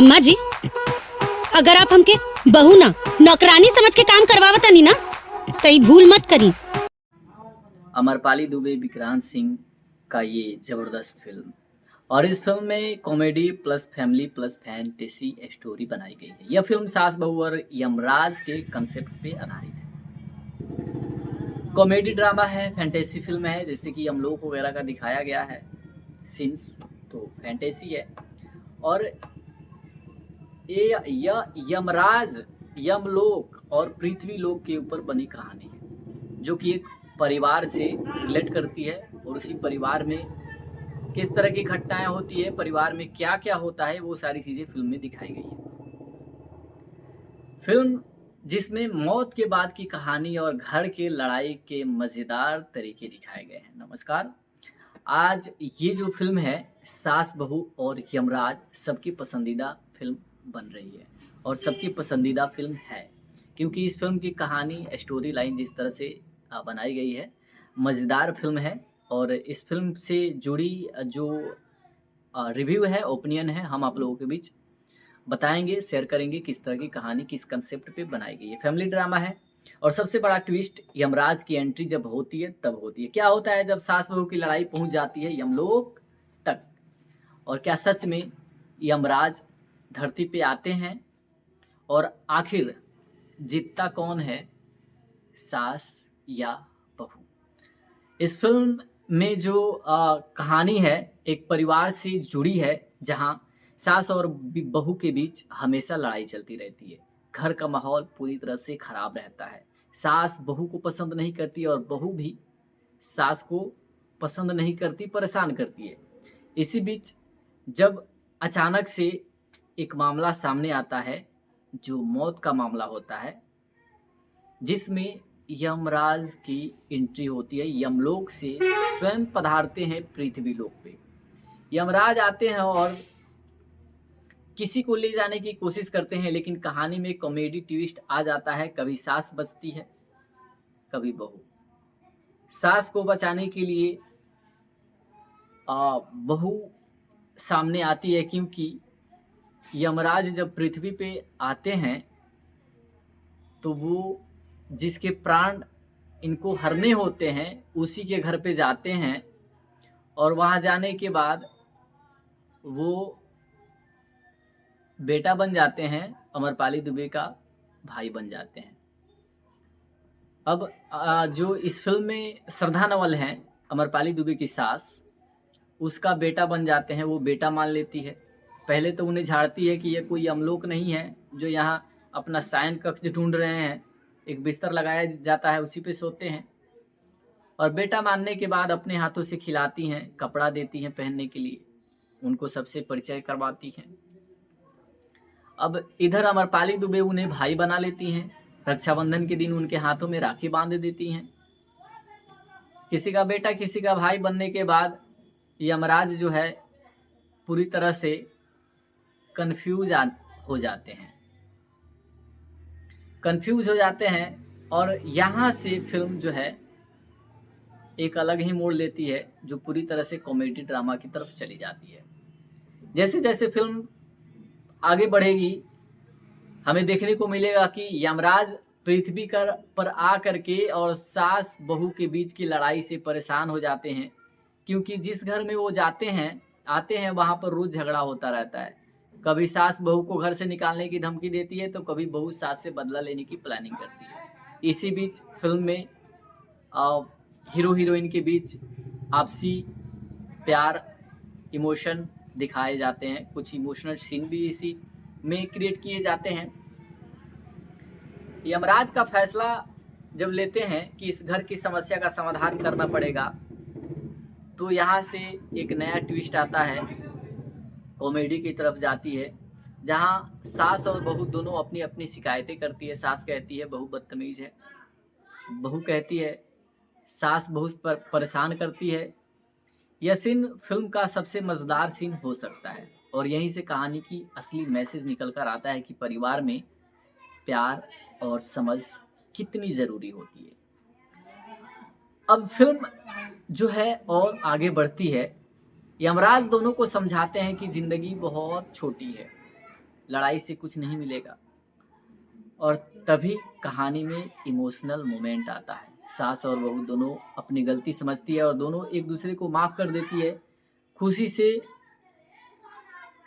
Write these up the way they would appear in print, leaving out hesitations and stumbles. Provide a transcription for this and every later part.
अम्मा जी, अगर आप हमके बहू ना नौकरानी समझ के काम करवावतनी ना तो ई भूल मत करी। अमरपाली दुबे, विक्रांत सिंह का ये ज़बरदस्त फिल्म, और इस फिल्म में comedy plus family plus fantasy story बनाई गई है। यह फिल्म सास बहू और यमराज के कंसेप्ट पे आधारित है। कॉमेडी ड्रामा है, फैंटेसी फिल्म है, जैसे कि यमलोक वगैरह का दिखाया गया है सीन्स, तो फैंटेसी है। और ये यमराज, यमलोक और पृथ्वी लोक के ऊपर बनी कहानी है, जो कि एक परिवार से रिलेट करती है और उसी परिवार में किस तरह की घटनाएं होती है, परिवार में क्या क्या होता है, वो सारी चीज़ें फिल्म में दिखाई गई है। फिल्म जिसमें मौत के बाद की कहानी और घर के लड़ाई के मज़ेदार तरीके दिखाए गए हैं। नमस्कार, आज ये जो फिल्म है सास बहू और यमराज सबकी पसंदीदा फिल्म बन रही है और सबकी पसंदीदा फिल्म है, क्योंकि इस फिल्म की कहानी, स्टोरी लाइन जिस तरह से बनाई गई है, मज़ेदार फिल्म है। और इस फिल्म से जुड़ी जो रिव्यू है, ओपिनियन है, हम आप लोगों के बीच बताएंगे, शेयर करेंगे किस तरह की कहानी किस कंसेप्ट पे बनाई गई है। फैमिली ड्रामा है और सबसे बड़ा ट्विस्ट, यमराज की एंट्री जब होती है तब होती है। क्या होता है जब सास बहू की लड़ाई पहुंच जाती है यमलोक तक, और क्या सच में यमराज धरती पे आते हैं, और आखिर जीतता कौन है, सास या बहू। इस फिल्म में जो कहानी है एक परिवार से जुड़ी है, जहां सास और बहू के बीच हमेशा लड़ाई चलती रहती है। घर का माहौल पूरी तरह से खराब रहता है। सास बहू को पसंद नहीं करती और बहू भी सास को पसंद नहीं करती, परेशान करती है। इसी बीच जब अचानक से एक मामला सामने आता है, जो मौत का मामला होता है, जिसमें यमराज की एंट्री होती है। यमलोक से स्वयं पधारते हैं पृथ्वी लोक पे। यमराज आते हैं और किसी को ले जाने की कोशिश करते हैं, लेकिन कहानी में कॉमेडी ट्विस्ट आ जाता है। कभी सास बचती है, कभी बहू। सास को बचाने के लिए बहू सामने आती है, क्योंकि यमराज जब पृथ्वी पे आते हैं तो वो जिसके प्राण इनको हरने होते हैं उसी के घर पे जाते हैं, और वहाँ जाने के बाद वो बेटा बन जाते हैं, अमरपाली दुबे का भाई बन जाते हैं। अब जो इस फिल्म में श्रद्धा नवल हैं, अमरपाली दुबे की सास, उसका बेटा बन जाते हैं। वो बेटा मान लेती है। पहले तो उन्हें झाड़ती है कि ये कोई यमलोक नहीं है जो यहाँ अपना शयन कक्ष ढूंढ रहे हैं। एक बिस्तर लगाया जाता है, उसी पे सोते हैं। और बेटा मानने के बाद अपने हाथों से खिलाती हैं, कपड़ा देती हैं पहनने के लिए, उनको सबसे परिचय करवाती हैं। अब इधर अमरपाली दुबे उन्हें भाई बना लेती हैं। रक्षाबंधन के दिन उनके हाथों में राखी बांध देती हैं। किसी का बेटा किसी का भाई बनने के बाद यमराज जो है पूरी तरह से कंफ्यूज हो जाते हैं, और यहाँ से फिल्म जो है एक अलग ही मोड़ लेती है, जो पूरी तरह से कॉमेडी ड्रामा की तरफ चली जाती है। जैसे जैसे फिल्म आगे बढ़ेगी, हमें देखने को मिलेगा कि यमराज पृथ्वी पर आ करके और सास बहू के बीच की लड़ाई से परेशान हो जाते हैं, क्योंकि जिस घर में वो आते हैं वहाँ पर रोज झगड़ा होता रहता है। कभी सास बहू को घर से निकालने की धमकी देती है, तो कभी बहू सास से बदला लेने की प्लानिंग करती है। इसी बीच फिल्म में हीरो हीरोइन के बीच आपसी प्यार, इमोशन दिखाए जाते हैं। कुछ इमोशनल सीन भी इसी में क्रिएट किए जाते हैं। यमराज का फैसला जब लेते हैं कि इस घर की समस्या का समाधान करना पड़ेगा, तो यहाँ से एक नया ट्विस्ट आता है, कॉमेडी की तरफ जाती है, जहाँ सास और बहू दोनों अपनी अपनी शिकायतें करती है। सास कहती है बहू बदतमीज है, बहू कहती है सास बहुत परेशान करती है। यह सीन फिल्म का सबसे मज़ेदार सीन हो सकता है, और यहीं से कहानी की असली मैसेज निकल कर आता है कि परिवार में प्यार और समझ कितनी ज़रूरी होती है। अब फिल्म जो है और आगे बढ़ती है। यमराज दोनों को समझाते हैं कि ज़िंदगी बहुत छोटी है, लड़ाई से कुछ नहीं मिलेगा। और तभी कहानी में इमोशनल मोमेंट आता है। सास और बहू दोनों अपनी गलती समझती है और दोनों एक दूसरे को माफ कर देती है, खुशी से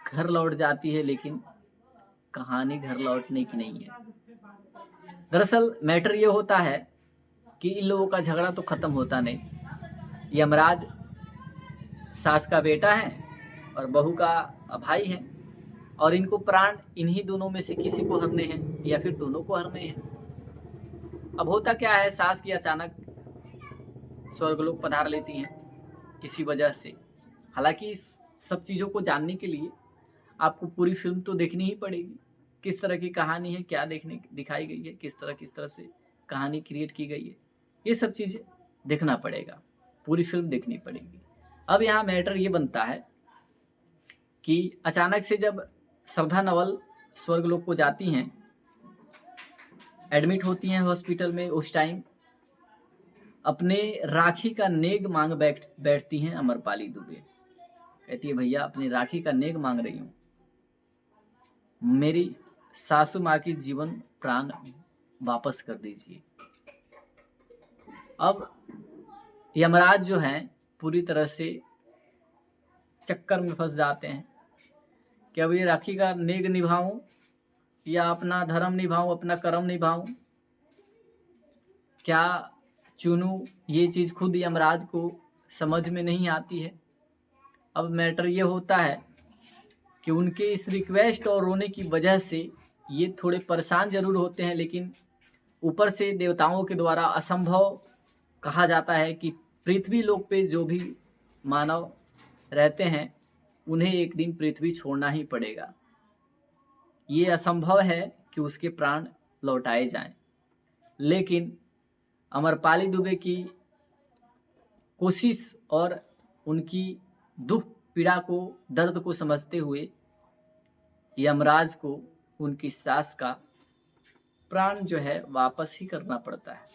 घर लौट जाती है। लेकिन कहानी घर लौटने की नहीं है। दरअसल मैटर ये होता है कि इन लोगों का झगड़ा तो खत्म होता नहीं। यमराज सास का बेटा है और बहू का भाई है, और इनको प्राण इन्हीं दोनों में से किसी को हरने हैं या फिर दोनों को हरने हैं। अब होता क्या है, सास की अचानक स्वर्गलोक पधार लेती हैं किसी वजह से। हालांकि इस सब चीज़ों को जानने के लिए आपको पूरी फिल्म तो देखनी ही पड़ेगी। किस तरह की कहानी है, क्या देखने दिखाई गई है, किस तरह से कहानी क्रिएट की गई है, ये सब चीज़ें देखना पड़ेगा, पूरी फिल्म देखनी पड़ेगी। अब यहाँ मैटर ये बनता है कि अचानक से जब श्रद्धा नवल स्वर्गलोक को जाती हैं, एडमिट होती हैं हॉस्पिटल में, उस टाइम अपने राखी का नेग मांग बैठती हैं अमरपाली दुबे। कहती है भैया अपनी राखी का नेग मांग रही हूँ, मेरी सासू माँ की जीवन प्राण वापस कर दीजिए। अब यमराज जो हैं पूरी तरह से चक्कर में फंस जाते हैं कि अब ये राखी का नेग निभाऊं या अपना धर्म निभाऊं, अपना कर्म निभाऊं, क्या चुनूं, ये चीज़ खुद यमराज को समझ में नहीं आती है। अब मैटर ये होता है कि उनके इस रिक्वेस्ट और रोने की वजह से ये थोड़े परेशान जरूर होते हैं, लेकिन ऊपर से देवताओं के द्वारा असंभव कहा जाता है कि पृथ्वी लोक पे जो भी मानव रहते हैं उन्हें एक दिन पृथ्वी छोड़ना ही पड़ेगा। ये असंभव है कि उसके प्राण लौटाए जाएं। लेकिन अमरपाली दुबे की कोशिश और उनकी दुख पीड़ा को, दर्द को समझते हुए यमराज को उनकी सास का प्राण जो है वापस ही करना पड़ता है।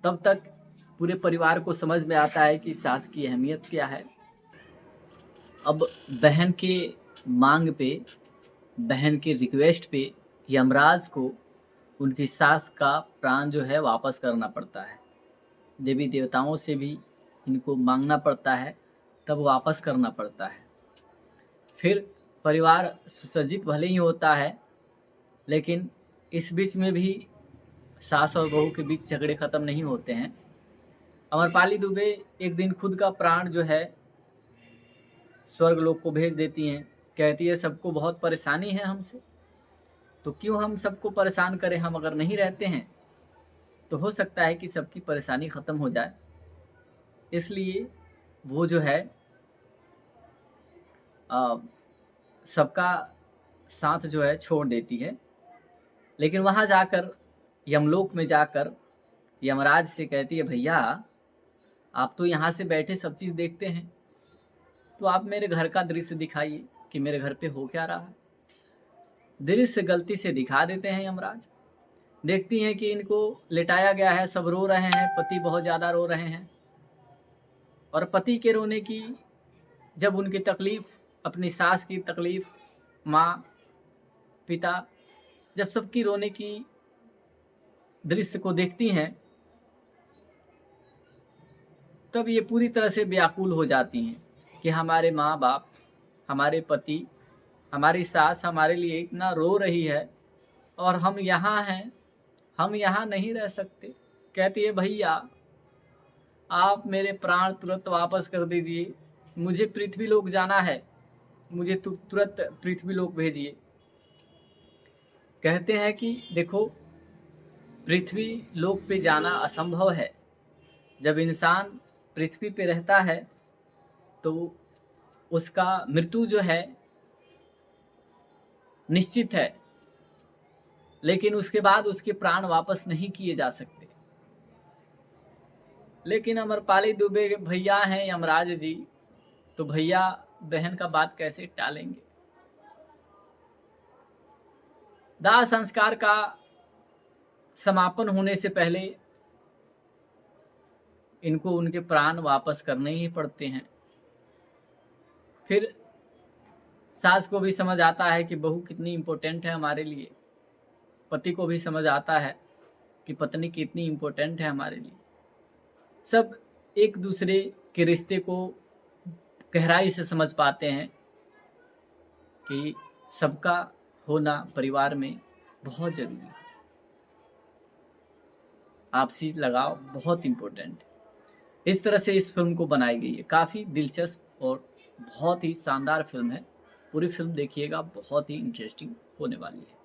तब तक पूरे परिवार को समझ में आता है कि सास की अहमियत क्या है। अब बहन के मांग पे, बहन के रिक्वेस्ट पे यमराज को उनकी सास का प्राण जो है वापस करना पड़ता है। देवी देवताओं से भी इनको मांगना पड़ता है, तब वापस करना पड़ता है। फिर परिवार सुसज्जित भले ही होता है, लेकिन इस बीच में भी सास और बहू के बीच झगड़े खत्म नहीं होते हैं। अमरपाली दुबे एक दिन खुद का प्राण जो है स्वर्गलोक को भेज देती हैं। कहती है सबको बहुत परेशानी है हमसे, तो क्यों हम सबको परेशान करें, हम अगर नहीं रहते हैं तो हो सकता है कि सबकी परेशानी ख़त्म हो जाए। इसलिए वो जो है सबका साथ जो है छोड़ देती है। लेकिन वहाँ जाकर, यमलोक में जाकर यमराज से कहती है भैया आप तो यहाँ से बैठे सब चीज़ देखते हैं, तो आप मेरे घर का दृश्य दिखाइए कि मेरे घर पे हो क्या रहा है। दृश्य गलती से दिखा देते हैं यमराज। देखती हैं कि इनको लिटाया गया है, सब रो रहे हैं, पति बहुत ज़्यादा रो रहे हैं। और पति के रोने की, जब उनकी तकलीफ़, अपनी सास की तकलीफ़, माँ पिता, जब सबकी रोने की दृश्य को देखती हैं, तब ये पूरी तरह से व्याकुल हो जाती हैं कि हमारे माँ बाप, हमारे पति, हमारी सास हमारे लिए इतना रो रही है और हम यहाँ हैं, हम यहाँ नहीं रह सकते। कहती है भैया आप मेरे प्राण तुरंत वापस कर दीजिए, मुझे पृथ्वी लोक जाना है, मुझे तुरंत पृथ्वी लोक भेजिए। कहते हैं कि देखो पृथ्वी लोक पे जाना असंभव है। जब इंसान पृथ्वी पे रहता है तो उसका मृत्यु जो है निश्चित है, लेकिन उसके बाद उसके प्राण वापस नहीं किए जा सकते। लेकिन अमरपाली दुबे भैया हैं यमराज जी, तो भैया बहन का बात कैसे टालेंगे। दाह संस्कार का समापन होने से पहले इनको उनके प्राण वापस करने ही पड़ते हैं। फिर सास को भी समझ आता है कि बहू कितनी इम्पोर्टेंट है हमारे लिए, पति को भी समझ आता है कि पत्नी कितनी इम्पोर्टेंट है हमारे लिए। सब एक दूसरे के रिश्ते को गहराई से समझ पाते हैं कि सबका होना परिवार में बहुत ज़रूरी है। आपसी लगाव बहुत इम्पोर्टेंट है। इस तरह से इस फिल्म को बनाई गई है। काफ़ी दिलचस्प और बहुत ही शानदार फिल्म है। पूरी फिल्म देखिएगा, बहुत ही इंटरेस्टिंग होने वाली है।